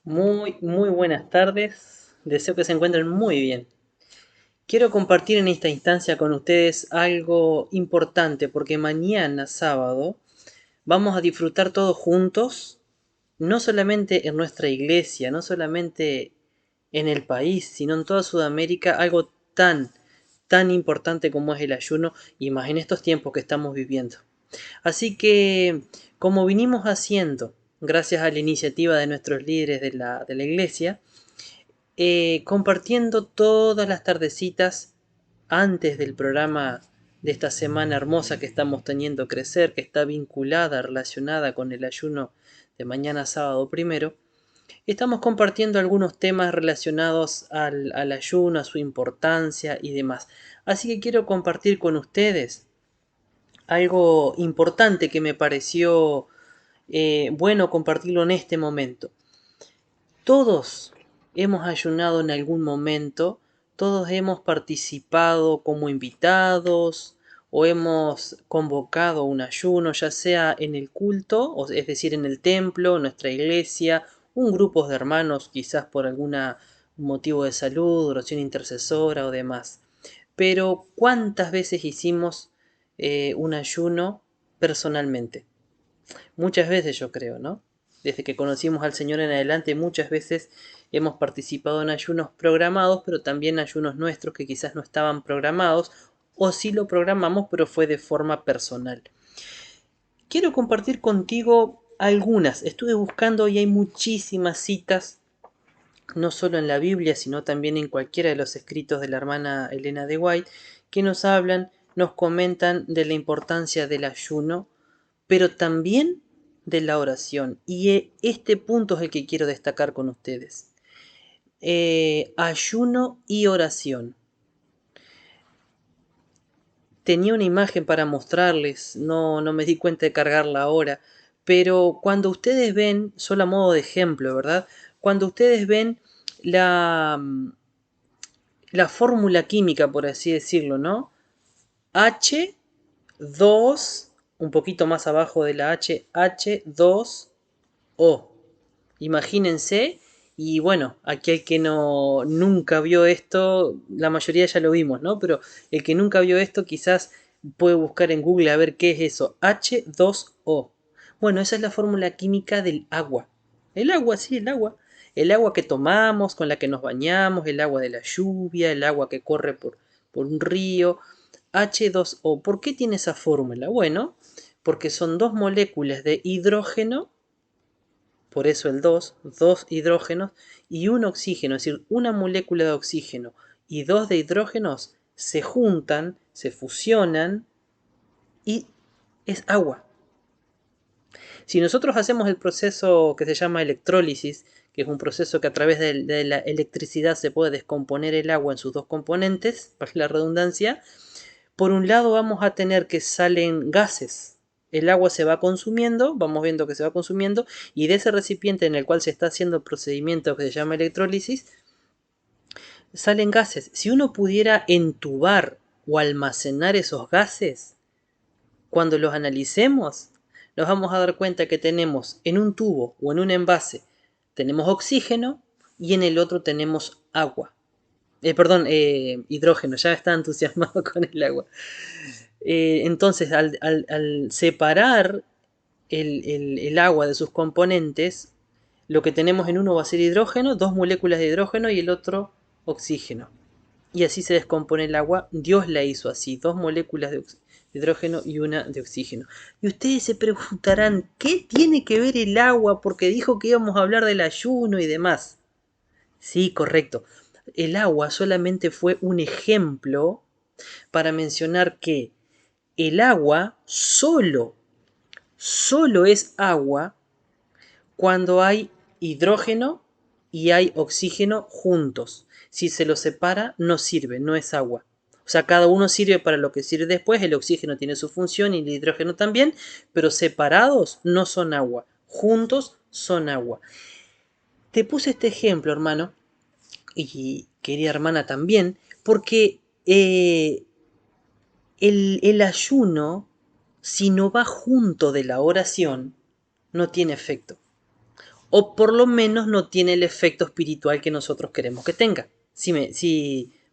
Muy buenas tardes. Deseo que se encuentren muy bien. Quiero compartir en esta instancia con ustedes algo importante porque mañana sábado vamos a disfrutar todos juntos, no solamente en nuestra iglesia, no solamente en el país, sino en toda Sudamérica, algo tan importante como es el ayuno y más en estos tiempos que estamos viviendo. Así que, como vinimos haciendo, gracias a la iniciativa de nuestros líderes de la iglesia, compartiendo todas las tardecitas antes del programa de esta semana hermosa que estamos teniendo crecer, que está vinculada, relacionada con el ayuno de mañana sábado primero, estamos compartiendo algunos temas relacionados al ayuno, a su importancia y demás. Así que quiero compartir con ustedes algo importante que me pareció bueno compartirlo en este momento. Todos hemos ayunado en algún momento, todos hemos participado como invitados o hemos convocado un ayuno, ya sea en el culto, es decir, en el templo, en nuestra iglesia, un grupo de hermanos, quizás por algún motivo de salud, oración intercesora o demás. Pero ¿cuántas veces hicimos un ayuno personalmente? Muchas veces yo creo, ¿no? Desde que conocimos al Señor en adelante, muchas veces hemos participado en ayunos programados, pero también ayunos nuestros que quizás no estaban programados, o sí lo programamos, pero fue de forma personal. Quiero compartir contigo algunas. Estuve buscando y hay muchísimas citas, no solo en la Biblia, sino también en cualquiera de los escritos de la hermana Elena de White, que nos hablan, nos comentan de la importancia del ayuno, pero también de la oración. Y este punto es el que quiero destacar con ustedes. Ayuno y oración. Tenía una imagen para mostrarles, no me di cuenta de cargarla ahora, pero cuando ustedes ven, solo a modo de ejemplo, ¿verdad? Cuando ustedes ven la, la fórmula química, por así decirlo, ¿no? H, 2, un poquito más abajo de la H, H2O. Imagínense, y bueno, aquel que no nunca vio esto, la mayoría ya lo vimos, ¿no? Pero el que nunca vio esto quizás puede buscar en Google a ver qué es eso. H2O. Bueno, esa es la fórmula química del agua. El agua, sí, el agua. El agua que tomamos, con la que nos bañamos, el agua de la lluvia, el agua que corre por un río. H2O. ¿Por qué tiene esa fórmula? Bueno, porque son dos moléculas de hidrógeno, por eso el dos hidrógenos y un oxígeno, es decir, una molécula de oxígeno y dos de hidrógenos se juntan, se fusionan y es agua. Si nosotros hacemos el proceso que se llama electrólisis, que es un proceso que a través de la electricidad se puede descomponer el agua en sus dos componentes, para la redundancia, por un lado vamos a tener que salen gases. El agua se va consumiendo, vamos viendo que se va consumiendo, y de ese recipiente en el cual se está haciendo el procedimiento que se llama electrólisis, salen gases. Si uno pudiera entubar o almacenar esos gases, cuando los analicemos, nos vamos a dar cuenta que tenemos en un tubo o en un envase, tenemos oxígeno y en el otro tenemos agua. Perdón, hidrógeno, ya está entusiasmado con el agua. Entonces, al separar el agua de sus componentes, lo que tenemos en uno va a ser hidrógeno, dos moléculas de hidrógeno y el otro oxígeno. Y así se descompone el agua. Dios la hizo así, dos moléculas de hidrógeno y una de oxígeno. Y ustedes se preguntarán, ¿qué tiene que ver el agua? Porque dijo que íbamos a hablar del ayuno y demás. Sí, correcto. El agua solamente fue un ejemplo para mencionar que el agua solo es agua cuando hay hidrógeno y hay oxígeno juntos. Si se los separa, no sirve, no es agua. O sea, cada uno sirve para lo que sirve después, el oxígeno tiene su función y el hidrógeno también, pero separados no son agua, juntos son agua. Te puse este ejemplo, hermano, y querida hermana también, porque el ayuno, si no va junto de la oración, no tiene efecto. O por lo menos no tiene el efecto espiritual que nosotros queremos que tenga. Si me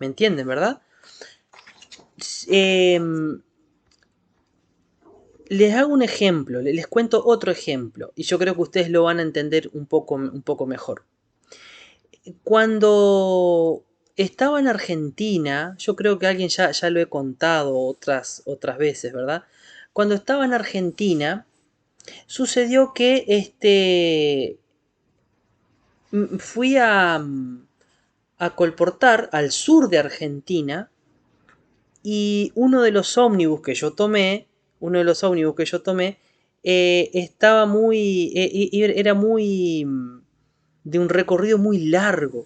entienden, ¿verdad? Eh, Les hago un ejemplo, les cuento otro ejemplo, y yo creo que ustedes lo van a entender un poco mejor. Cuando estaba en Argentina, yo creo que alguien ya lo he contado otras veces, ¿verdad? Cuando estaba en Argentina, sucedió que fui a colportar al sur de Argentina y uno de los ómnibus que yo tomé, estaba era muy de un recorrido muy largo.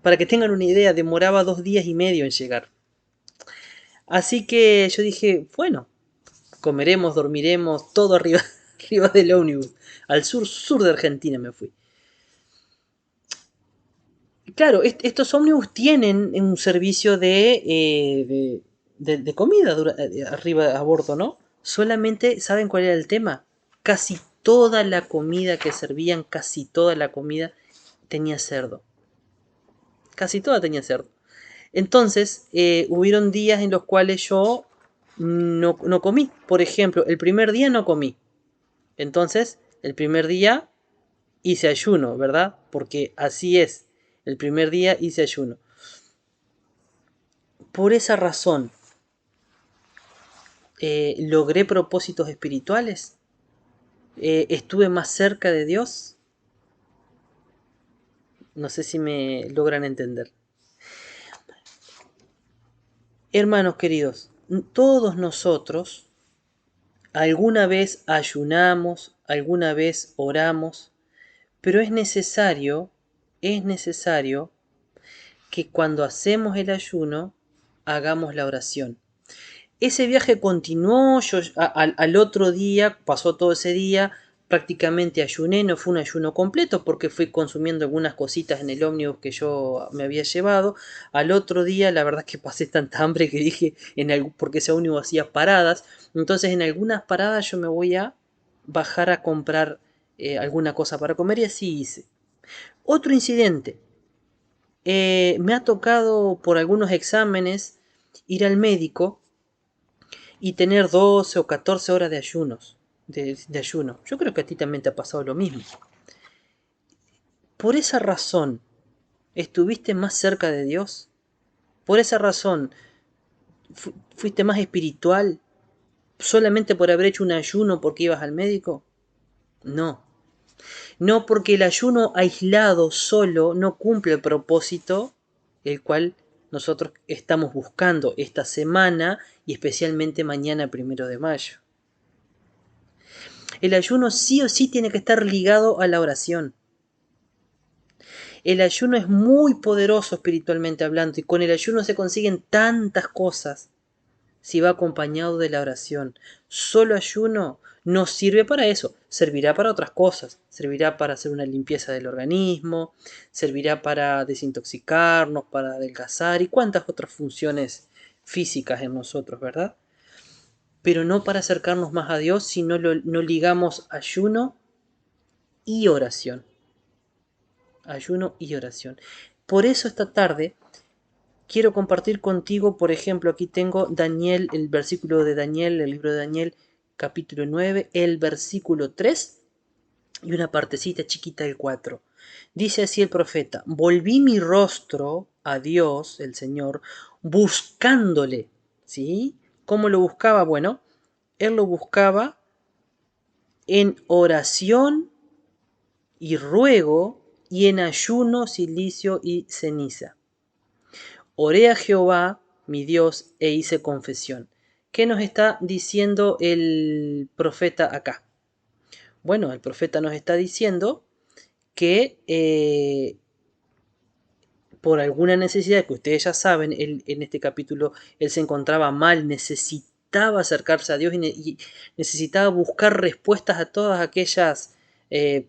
Para que tengan una idea, demoraba 2 días y medio en llegar. Así que yo dije, bueno, comeremos, dormiremos, todo arriba, arriba del ómnibus. Al sur de Argentina me fui. Claro, estos ómnibus tienen un servicio de comida arriba a bordo, ¿no? Solamente, ¿saben cuál era el tema? Casi toda la comida que servían, casi toda la comida tenía cerdo. Casi toda tenía cerdo. Entonces, hubieron días en los cuales yo no comí. Por ejemplo, el primer día no comí. Entonces, el primer día hice ayuno, ¿verdad? Porque así es. El primer día hice ayuno. Por esa razón, logré propósitos espirituales. Estuve más cerca de Dios. No sé si me logran entender. Hermanos queridos, todos nosotros alguna vez ayunamos, alguna vez oramos, pero es necesario que cuando hacemos el ayuno, hagamos la oración. Ese viaje continuó, al otro día, pasó todo ese día, prácticamente ayuné, no fue un ayuno completo porque fui consumiendo algunas cositas en el ómnibus que yo me había llevado. Al otro día, la verdad es que pasé tanta hambre que dije, porque ese ómnibus hacía paradas, entonces en algunas paradas yo me voy a bajar a comprar alguna cosa para comer y así hice. Otro incidente, me ha tocado por algunos exámenes ir al médico y tener 12 o 14 horas de ayunos, de ayuno. Yo creo que a ti también te ha pasado lo mismo. Por esa razón, ¿estuviste más cerca de Dios? Por esa razón, ¿fuiste más espiritual solamente por haber hecho un ayuno porque ibas al médico? No. No, porque el ayuno aislado solo no cumple el propósito el cual nosotros estamos buscando esta semana y especialmente mañana 1 de mayo. El ayuno sí o sí tiene que estar ligado a la oración. El ayuno es muy poderoso espiritualmente hablando y con el ayuno se consiguen tantas cosas si va acompañado de la oración. Solo ayuno no sirve para eso, servirá para otras cosas, servirá para hacer una limpieza del organismo, servirá para desintoxicarnos, para adelgazar y cuántas otras funciones físicas en nosotros, ¿verdad? Pero no para acercarnos más a Dios si no ligamos ayuno y oración. Ayuno y oración. Por eso esta tarde quiero compartir contigo, por ejemplo, aquí tengo Daniel, el versículo de Daniel, el libro de Daniel, capítulo 9, el versículo 3 y una partecita chiquita del 4. Dice así el profeta: volví mi rostro a Dios, el Señor, buscándole. ¿Sí? ¿Cómo lo buscaba? Bueno, él lo buscaba en oración y ruego y en ayuno, cilicio y ceniza. Oré a Jehová, mi Dios, e hice confesión. ¿Qué nos está diciendo el profeta acá? Bueno, el profeta nos está diciendo que por alguna necesidad que ustedes ya saben, en este capítulo él se encontraba mal, necesitaba acercarse a Dios y necesitaba buscar respuestas a todas aquellas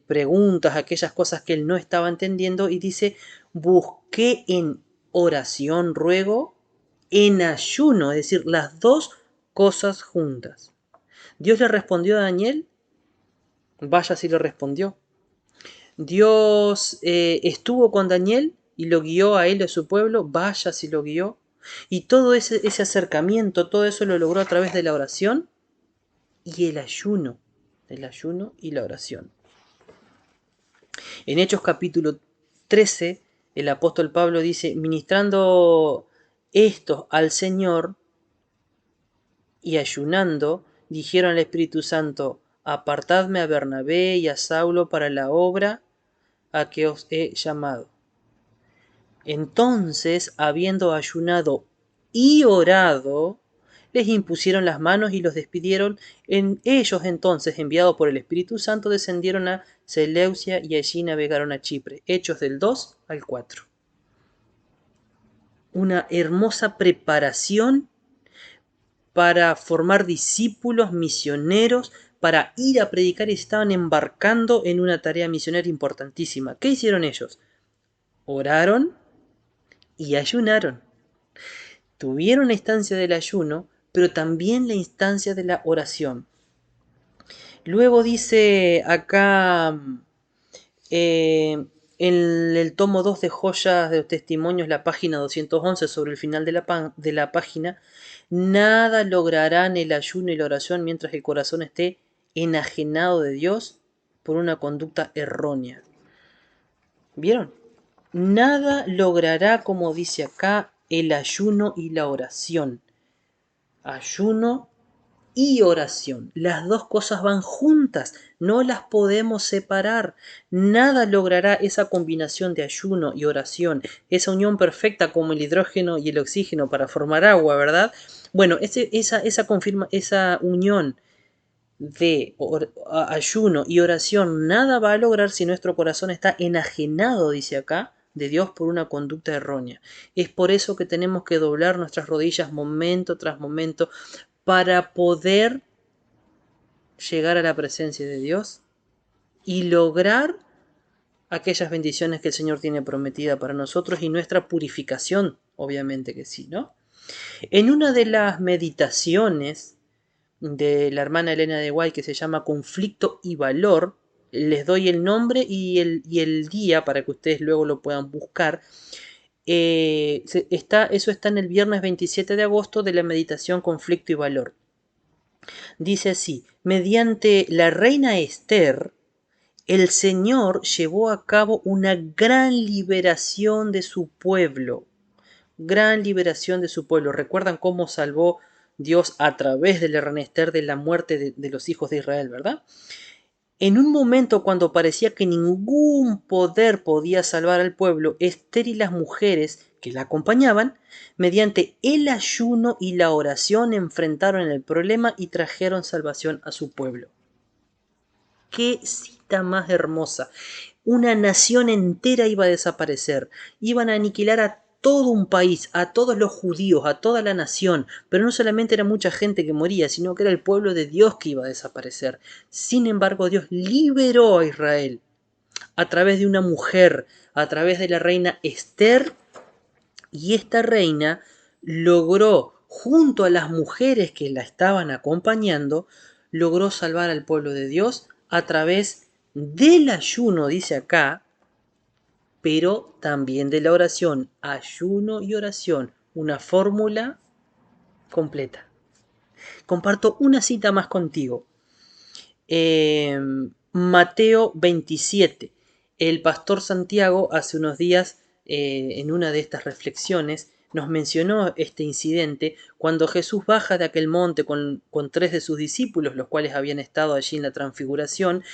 preguntas, aquellas cosas que él no estaba entendiendo, y dice: busqué en oración, ruego, en ayuno, es decir, las dos cosas juntas. ¿Dios le respondió a Daniel? Vaya si le respondió. Dios estuvo con Daniel y lo guió a él y a su pueblo, vaya si lo guió. Y todo ese acercamiento, todo eso lo logró a través de la oración y el ayuno y la oración. En Hechos capítulo 13, el apóstol Pablo dice, ministrando estos al Señor y ayunando, dijeron al Espíritu Santo, apartadme a Bernabé y a Saulo para la obra a que os he llamado. Entonces, habiendo ayunado y orado, les impusieron las manos y los despidieron. Ellos entonces, enviados por el Espíritu Santo, descendieron a Seleucia y allí navegaron a Chipre. Hechos del 2 al 4. Una hermosa preparación para formar discípulos, misioneros, para ir a predicar, y estaban embarcando en una tarea misionera importantísima. ¿Qué hicieron ellos? Oraron y ayunaron. Tuvieron la instancia del ayuno, pero también la instancia de la oración. Luego dice acá en el tomo 2 de Joyas de los Testimonios, la página 211, sobre el final de la página, nada lograrán el ayuno y la oración mientras el corazón esté enajenado de Dios por una conducta errónea. ¿Vieron? Nada logrará, como dice acá, el ayuno y la oración. Ayuno y oración. Las dos cosas van juntas, no las podemos separar. Nada logrará esa combinación de ayuno y oración, esa unión perfecta como el hidrógeno y el oxígeno para formar agua, ¿verdad? Bueno, esa unión de ayuno y oración nada va a lograr si nuestro corazón está enajenado, dice acá, de Dios por una conducta errónea. Es por eso que tenemos que doblar nuestras rodillas momento tras momento para poder llegar a la presencia de Dios y lograr aquellas bendiciones que el Señor tiene prometida para nosotros y nuestra purificación, obviamente que sí, ¿no? En una de las meditaciones de la hermana Elena de White, que se llama Conflicto y Valor, les doy el nombre y el día para que ustedes luego lo puedan buscar. Eso está en el viernes 27 de agosto de la meditación Conflicto y Valor. Dice así: mediante la reina Esther, el Señor llevó a cabo una gran liberación de su pueblo. Gran liberación de su pueblo. ¿Recuerdan cómo salvó Dios a través de la reina Esther de la muerte de los hijos de Israel, verdad? En un momento cuando parecía que ningún poder podía salvar al pueblo, Esther y las mujeres que la acompañaban, mediante el ayuno y la oración, enfrentaron el problema y trajeron salvación a su pueblo. ¡Qué cita más hermosa! Una nación entera iba a desaparecer, iban a aniquilar a todo un país, a todos los judíos, a toda la nación, pero no solamente era mucha gente que moría, sino que era el pueblo de Dios que iba a desaparecer. Sin embargo, Dios liberó a Israel a través de una mujer, a través de la reina Esther, y esta reina logró, junto a las mujeres que la estaban acompañando, logró salvar al pueblo de Dios a través del ayuno, dice acá, pero también de la oración. Ayuno y oración, una fórmula completa. Comparto una cita más contigo. Mateo 27. El pastor Santiago hace unos días, en una de estas reflexiones, nos mencionó este incidente cuando Jesús baja de aquel monte con 3 de sus discípulos, los cuales habían estado allí en la transfiguración.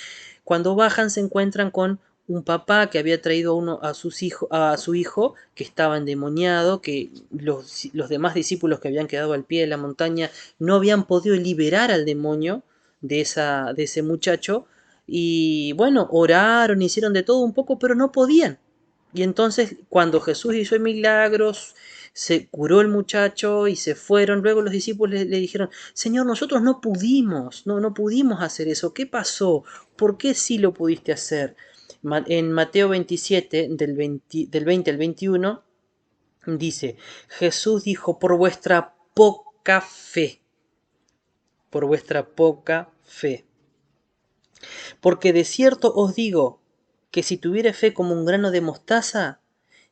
Cuando bajan se encuentran con un papá que había traído a su hijo que estaba endemoniado, que los demás discípulos que habían quedado al pie de la montaña no habían podido liberar al demonio de ese muchacho. Y bueno, oraron, hicieron de todo un poco, pero no podían. Y entonces cuando Jesús hizo milagros, se curó el muchacho y se fueron. Luego los discípulos le dijeron: Señor, nosotros no pudimos, no pudimos hacer eso. ¿Qué pasó? ¿Por qué sí lo pudiste hacer? En Mateo 27, del 20 al 21, dice: Jesús dijo: por vuestra poca fe. Por vuestra poca fe. Porque de cierto os digo que si tuviera fe como un grano de mostaza,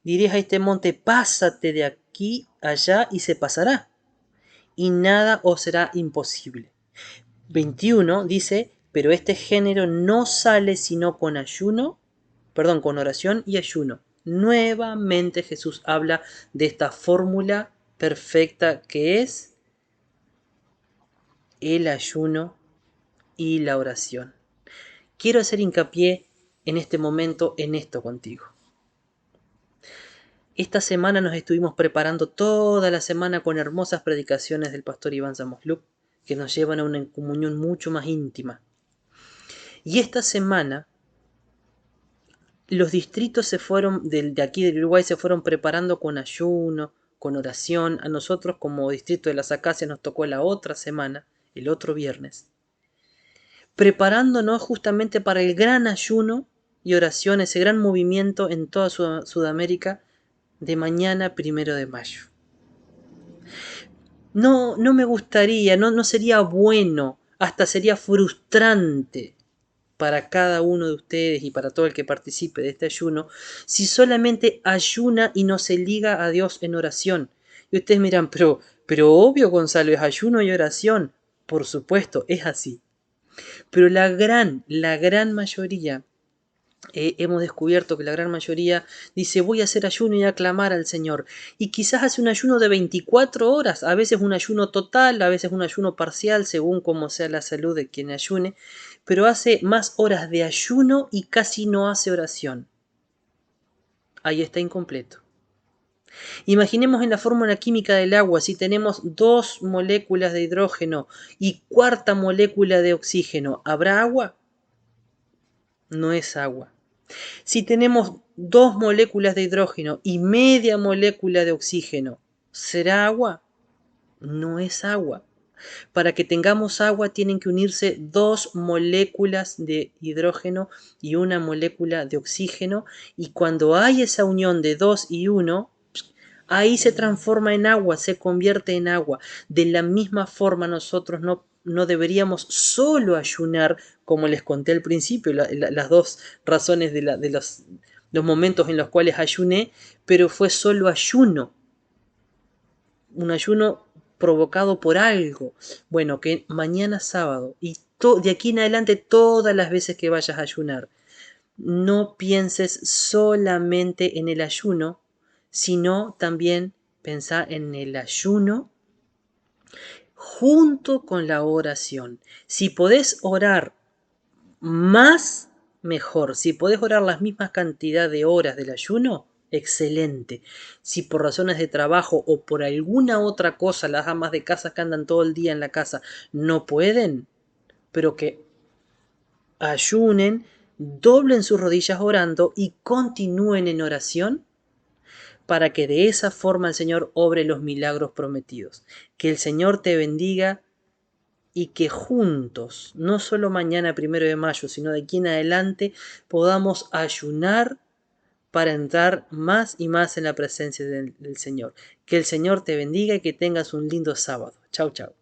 dirías a este monte, pásate de aquí allá y se pasará, y nada os será imposible. 21 dice, pero este género no sale sino con con oración y ayuno. Nuevamente Jesús habla de esta fórmula perfecta que es el ayuno y la oración. Quiero hacer hincapié en este momento en esto contigo. Esta semana nos estuvimos preparando toda la semana con hermosas predicaciones del pastor Iván Zamosluk que nos llevan a una comunión mucho más íntima. Y esta semana los distritos de aquí del Uruguay se fueron preparando con ayuno, con oración. A nosotros como distrito de las Acacias nos tocó la otra semana, el otro viernes, preparándonos justamente para el gran ayuno y oración, ese gran movimiento en toda Sudamérica de mañana 1 de mayo. No me gustaría, no sería bueno, hasta sería frustrante para cada uno de ustedes y para todo el que participe de este ayuno, si solamente ayuna y no se liga a Dios en oración. Y ustedes miran, pero obvio, Gonzalo, es ayuno y oración. Por supuesto, es así. Pero la gran mayoría, hemos descubierto que la gran mayoría dice, voy a hacer ayuno y a clamar al Señor. Y quizás hace un ayuno de 24 horas, a veces un ayuno total, a veces un ayuno parcial, según como sea la salud de quien ayune, pero hace más horas de ayuno y casi no hace oración. Ahí está incompleto. Imaginemos en la fórmula química del agua, si tenemos 2 moléculas de hidrógeno y 4ª molécula de oxígeno, ¿habrá agua? No es agua. Si tenemos 2 moléculas de hidrógeno y media molécula de oxígeno, ¿será agua? No es agua. Para que tengamos agua tienen que unirse 2 moléculas de hidrógeno y 1 molécula de oxígeno, y cuando hay esa unión de 2 y 1, ahí se transforma en agua, se convierte en agua. De la misma forma nosotros no deberíamos solo ayunar, como les conté al principio, las 2 razones de los momentos en los cuales ayuné, pero fue solo ayuno. Un ayuno provocado por algo. Bueno, que mañana sábado y de aquí en adelante todas las veces que vayas a ayunar, no pienses solamente en el ayuno, sino también pensá en el ayuno junto con la oración. Si podés orar más, mejor. Si podés orar la misma cantidad de horas del ayuno, excelente. Si por razones de trabajo o por alguna otra cosa las amas de casa que andan todo el día en la casa no pueden, pero que ayunen, doblen sus rodillas orando y continúen en oración para que de esa forma el Señor obre los milagros prometidos. Que el Señor te bendiga y que juntos, no solo mañana 1 de mayo, sino de aquí en adelante, podamos ayunar para entrar más y más en la presencia del Señor. Que el Señor te bendiga y que tengas un lindo sábado. Chau, chau.